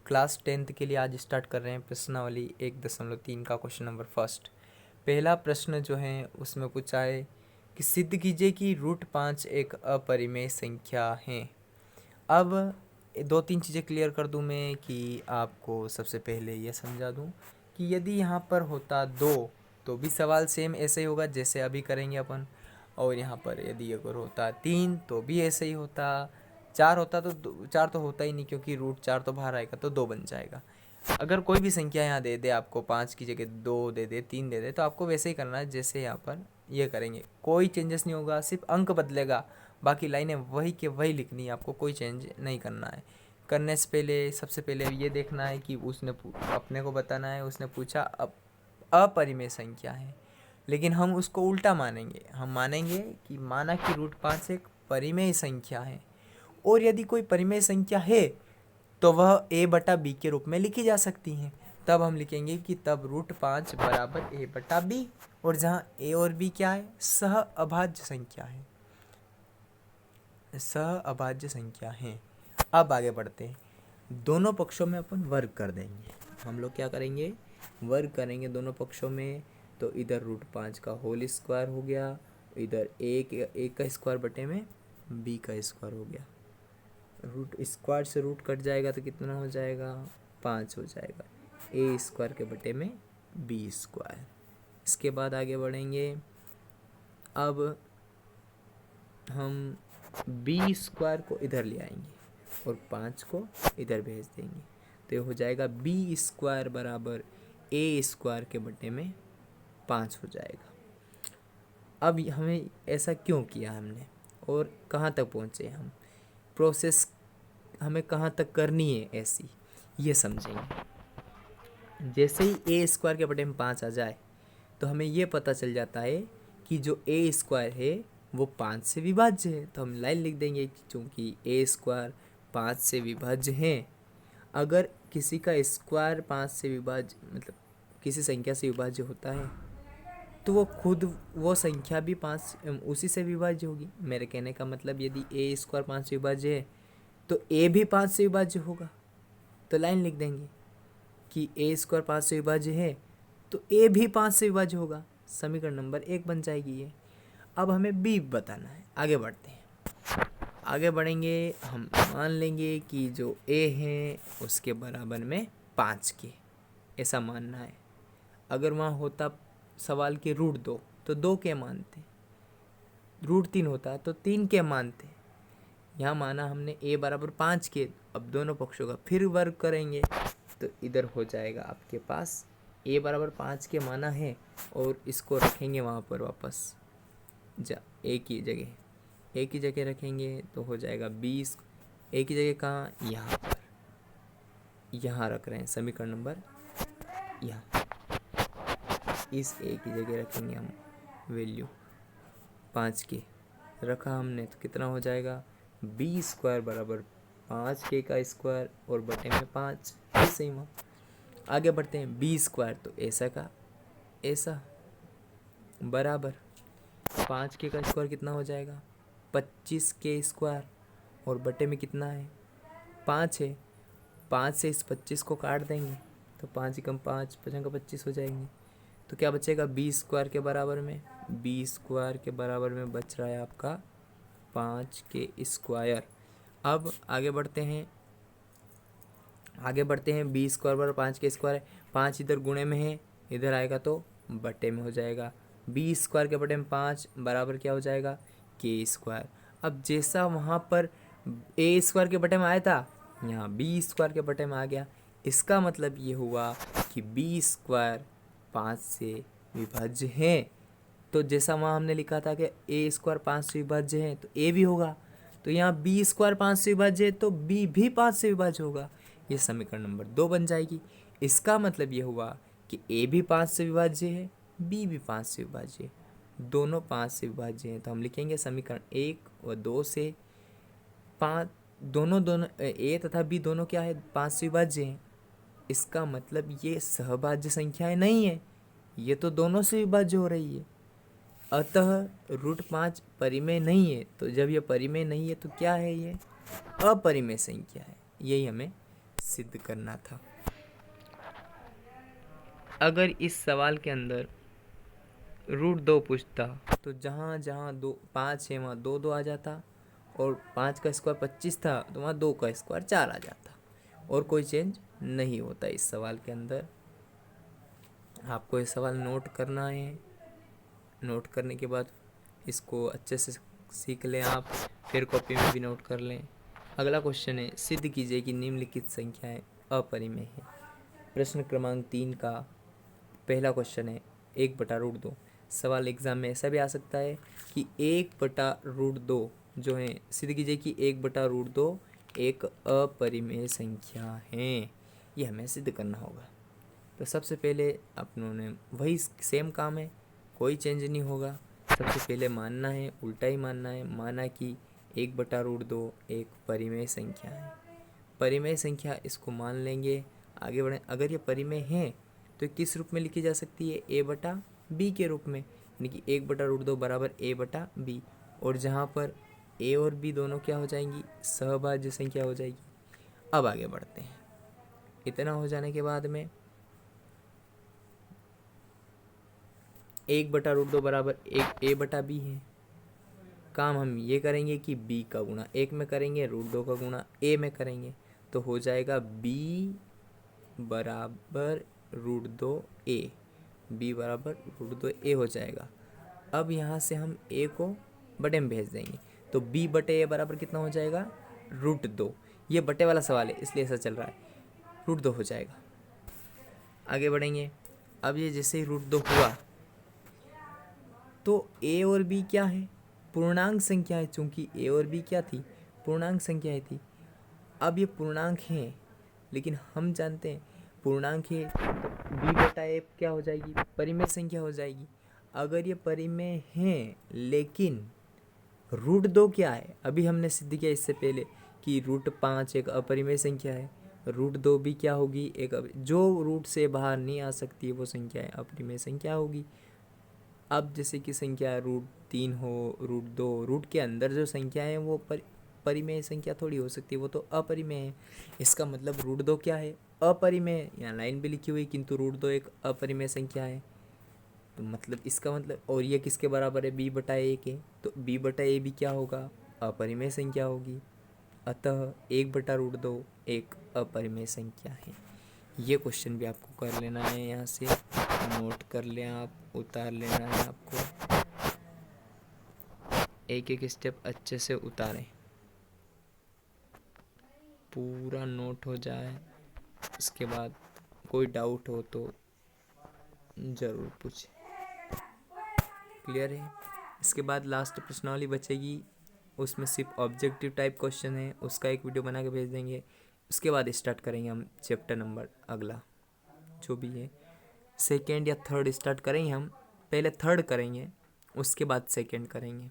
Class 10th के लिए आज स्टार्ट कर रहे हैं प्रश्नावली 1.3 का क्वेश्चन नंबर फर्स्ट। पहला प्रश्न जो है उसमें पूछा है कि सिद्ध कीजिए कि √5 एक अपरिमेय संख्या है। अब दो तीन चीज़ें क्लियर कर दूं मैं कि आपको सबसे पहले ये समझा दूं कि यदि यहाँ पर होता 2 तो भी सवाल सेम ऐसे ही होगा जैसे अभी करेंगे अपन, और यहाँ पर यदि अगर होता 3 तो भी ऐसे ही होता, 4 होता तो 4 तो होता ही नहीं क्योंकि √4 तो बाहर आएगा तो 2 बन जाएगा। अगर कोई भी संख्या यहाँ दे दे आपको 5 की जगह 2 दे दे 3 दे दे तो आपको वैसे ही करना है जैसे यहाँ पर ये करेंगे, कोई चेंजेस नहीं होगा, सिर्फ अंक बदलेगा, बाकी लाइनें वही के वही लिखनी है, आपको कोई चेंज नहीं करना है। करने से पहले सबसे पहले ये देखना है कि उसने अपने को बताना है, उसने पूछा अपरिमेय संख्या है, लेकिन हम उसको उल्टा मानेंगे। हम मानेंगे कि माना कि √5 एक परिमेय संख्या है, और यदि कोई परिमेय संख्या है तो वह a/b के रूप में लिखी जा सकती है। तब हम लिखेंगे कि तब √5 बराबर a/b, और जहाँ a और b क्या है, सह अभाज्य संख्या है, सह अभाज्य संख्या है। अब आगे बढ़ते हैं, दोनों पक्षों में अपन वर्ग कर देंगे। हम लोग क्या करेंगे, वर्ग करेंगे दोनों पक्षों में। तो इधर √5 का होल स्क्वायर हो गया, इधर एक का स्क्वायर बटे में b का स्क्वायर हो गया। रूट स्क्वायर से रूट कट जाएगा तो कितना हो जाएगा, 5 हो जाएगा। a स्क्वायर के बटे में b स्क्वायर। इसके बाद आगे बढ़ेंगे, अब हम b स्क्वायर को इधर ले आएंगे और 5 को इधर भेज देंगे, तो ये हो जाएगा b स्क्वायर बराबर a स्क्वायर के बटे में 5 हो जाएगा। अब हमें ऐसा क्यों किया हमने और कहाँ तक पहुँचे हम, प्रोसेस हमें कहाँ तक करनी है ऐसी, ये समझेंगे। जैसे ही a स्क्वायर के बटे में 5 आ जाए तो हमें ये पता चल जाता है कि जो a स्क्वायर है वो 5 से विभाज्य है। तो हम लाइन लिख देंगे कि चूँकि a स्क्वायर 5 से विभाज्य है, अगर किसी का स्क्वायर 5 से विभाज्य मतलब किसी संख्या से विभाज्य होता है तो वो खुद वो संख्या भी 5 उसी से विभाज्य होगी। मेरे कहने का मतलब यदि a स्क्वायर 5 से विभाज्य है तो a भी 5 से विभाज्य होगा। तो लाइन लिख देंगे कि a स्क्वायर 5 से विभाज्य है तो a भी 5 से विभाज्य होगा, समीकरण नंबर 1 बन जाएगी ये। अब हमें b बताना है। आगे बढ़ते हैं, आगे बढ़ेंगे, हम मान लेंगे कि जो a है उसके बराबर में 5 के, ऐसा मानना है। अगर वहाँ होता सवाल के √2 तो 2 के मानते, √3 होता तो 3 के मानते। यहाँ माना हमने a बराबर 5 के, अब दोनों पक्षों का फिर वर्ग करेंगे तो इधर हो जाएगा आपके पास a बराबर 5 के माना है, और इसको रखेंगे वहाँ पर वापस a की जगह रखेंगे तो हो जाएगा 20। a की जगह कहाँ, यहाँ पर, यहाँ रख रहे हैं समीकरण नंबर, यहाँ इस a की जगह रखेंगे हम वैल्यू 5 के रखा हमने, तो कितना हो जाएगा, b स्क्वायर बराबर 5k का स्क्वायर और बटे में 5, ऐसे ही वहाँ आगे बढ़ते हैं। b स्क्वायर तो ऐसा का ऐसा बराबर 5k का स्क्वायर कितना हो जाएगा, 25k स्क्वायर, और बटे में कितना है, 5 है। 5 से इस 25 को काट देंगे तो 5 कम 5 5 का 25 हो जाएंगे। तो क्या बचेगा, b स्क्वायर के बराबर में, b स्क्वायर के बराबर में बच रहा है आपका 5k स्क्वायर। अब आगे बढ़ते हैं, b स्क्वायर बराबर 5k स्क्वायर है, 5 इधर गुणे में है, इधर आएगा तो बटे में हो जाएगा। b स्क्वायर के बटे में 5 बराबर क्या हो जाएगा, k स्क्वायर। अब जैसा वहाँ पर a स्क्वायर के बटे में आया था, यहाँ b स्क्वायर के बटे में आ गया। इसका मतलब ये हुआ कि b स्क्वायर 5 से विभाज्य है। तो जैसा वहाँ हमने लिखा था कि a स्क्वायर 5 से विभाज्य है तो a भी होगा, तो यहाँ b स्क्वायर 5 से विभाज्य है तो b भी 5 से विभाज्य होगा। ये समीकरण नंबर 2 बन जाएगी। इसका मतलब ये हुआ कि a भी 5 से विभाज्य है, b भी 5 से विभाज्य है, दोनों 5 से विभाज्य हैं। तो हम लिखेंगे समीकरण 1 और 2 से 5 दोनों a तथा b दोनों क्या है, 5 से विभाज्य हैं। इसका मतलब ये सहभाज्य संख्याएं नहीं है, ये तो दोनों से विभाज्य हो रही है। अतः √5 परिमेय नहीं है। तो जब ये परिमेय नहीं है तो क्या है, ये अपरिमेय संख्या है। यही हमें सिद्ध करना था। अगर इस सवाल के अंदर √2 पूछता तो जहाँ जहाँ 5 है वहाँ 2 2 आ जाता, और 5 का स्क्वायर 25 था तो वहाँ 2 का स्क्वायर 4 आ जाता, और कोई चेंज नहीं होता इस सवाल के अंदर। आपको ये सवाल नोट करना है। नोट करने के बाद इसको अच्छे से सीख लें आप, फिर कॉपी में भी नोट कर लें। अगला क्वेश्चन है, सिद्ध कीजिए कि निम्नलिखित संख्याएं अपरिमेय हैं। प्रश्न क्रमांक 3 का पहला क्वेश्चन है 1/√2। सवाल एग्जाम में ऐसा भी आ सकता है कि 1/√2 जो है, सिद्ध कीजिए कि 1/√2 एक अपरिमेय संख्या है। ये हमें सिद्ध करना होगा। तो सबसे पहले अपनों ने वही सेम काम है, कोई चेंज नहीं होगा। सबसे पहले मानना है, उल्टा ही मानना है। माना कि 1/√2 एक परिमेय संख्या है। परिमेय संख्या इसको मान लेंगे, आगे बढ़ें। अगर ये परिमेय है तो किस रूप में लिखी जा सकती है? a/b के रूप में, यानी कि 1/√2 बराबर a/b। और जहाँ पर a और b दोनों क्या हो जाएंगी? सहभाज्य संख्या हो जाएगी। अब आगे बढ़ते हैं। इतना हो जाने के बाद में 1/√2 बराबर एक a/b है। काम हम ये करेंगे कि b का गुणा 1 में करेंगे, √2 का गुणा a में करेंगे, तो हो जाएगा b बराबर √2a। b बराबर √2a हो जाएगा। अब यहाँ से हम a को बटे में भेज देंगे, तो b बटे a बराबर कितना हो जाएगा? √2। ये बटे वाला सवाल है इसलिए ऐसा चल रहा है, √2 हो जाएगा। आगे बढ़ेंगे। अब ये जैसे ही √2 हुआ तो a और b क्या है? पूर्णांक संख्या है। चूंकि a और b क्या थी? पूर्णांक संख्याएं थी। अब ये पूर्णांक हैं, लेकिन हम जानते हैं पूर्णांक है तो b/a क्या हो जाएगी? परिमेय संख्या हो जाएगी। अगर ये परिमेय हैं लेकिन √2 क्या है? अभी हमने सिद्ध किया इससे पहले कि √5 एक अपरिमेय संख्या है। √2 भी क्या होगी? एक जो रूट से बाहर नहीं आ सकती वो संख्या है, अपरिमेय संख्या होगी। अब जैसे कि संख्या √3 हो, √2, रूट के अंदर जो संख्या है वो परिमेय संख्या थोड़ी हो सकती है, वो तो अपरिमेय है। इसका मतलब √2 क्या है? अपरिमेय। यहाँ लाइन भी लिखी हुई, किंतु √2 एक अपरिमेय संख्या है। तो मतलब इसका मतलब, और ये किसके बराबर है? b/a के। तो b/a भी क्या होगा? अपरिमेय संख्या होगी। अतः 1/√2 एक अपरिमेय संख्या है। ये क्वेश्चन भी आपको कर लेना है, यहाँ से नोट कर लें आप, उतार लेना है आपको। एक एक स्टेप अच्छे से उतारें, पूरा नोट हो जाए। उसके बाद कोई डाउट हो तो ज़रूर पूछें। क्लियर है? इसके बाद लास्ट प्रश्नावली बचेगी, उसमें सिर्फ ऑब्जेक्टिव टाइप क्वेश्चन है, उसका एक वीडियो बना के भेज देंगे। उसके बाद स्टार्ट करेंगे हम चैप्टर नंबर अगला जो भी है। सेकेंड या थर्ड स्टार्ट करेंगे हम, पहले थर्ड करेंगे उसके बाद सेकेंड करेंगे।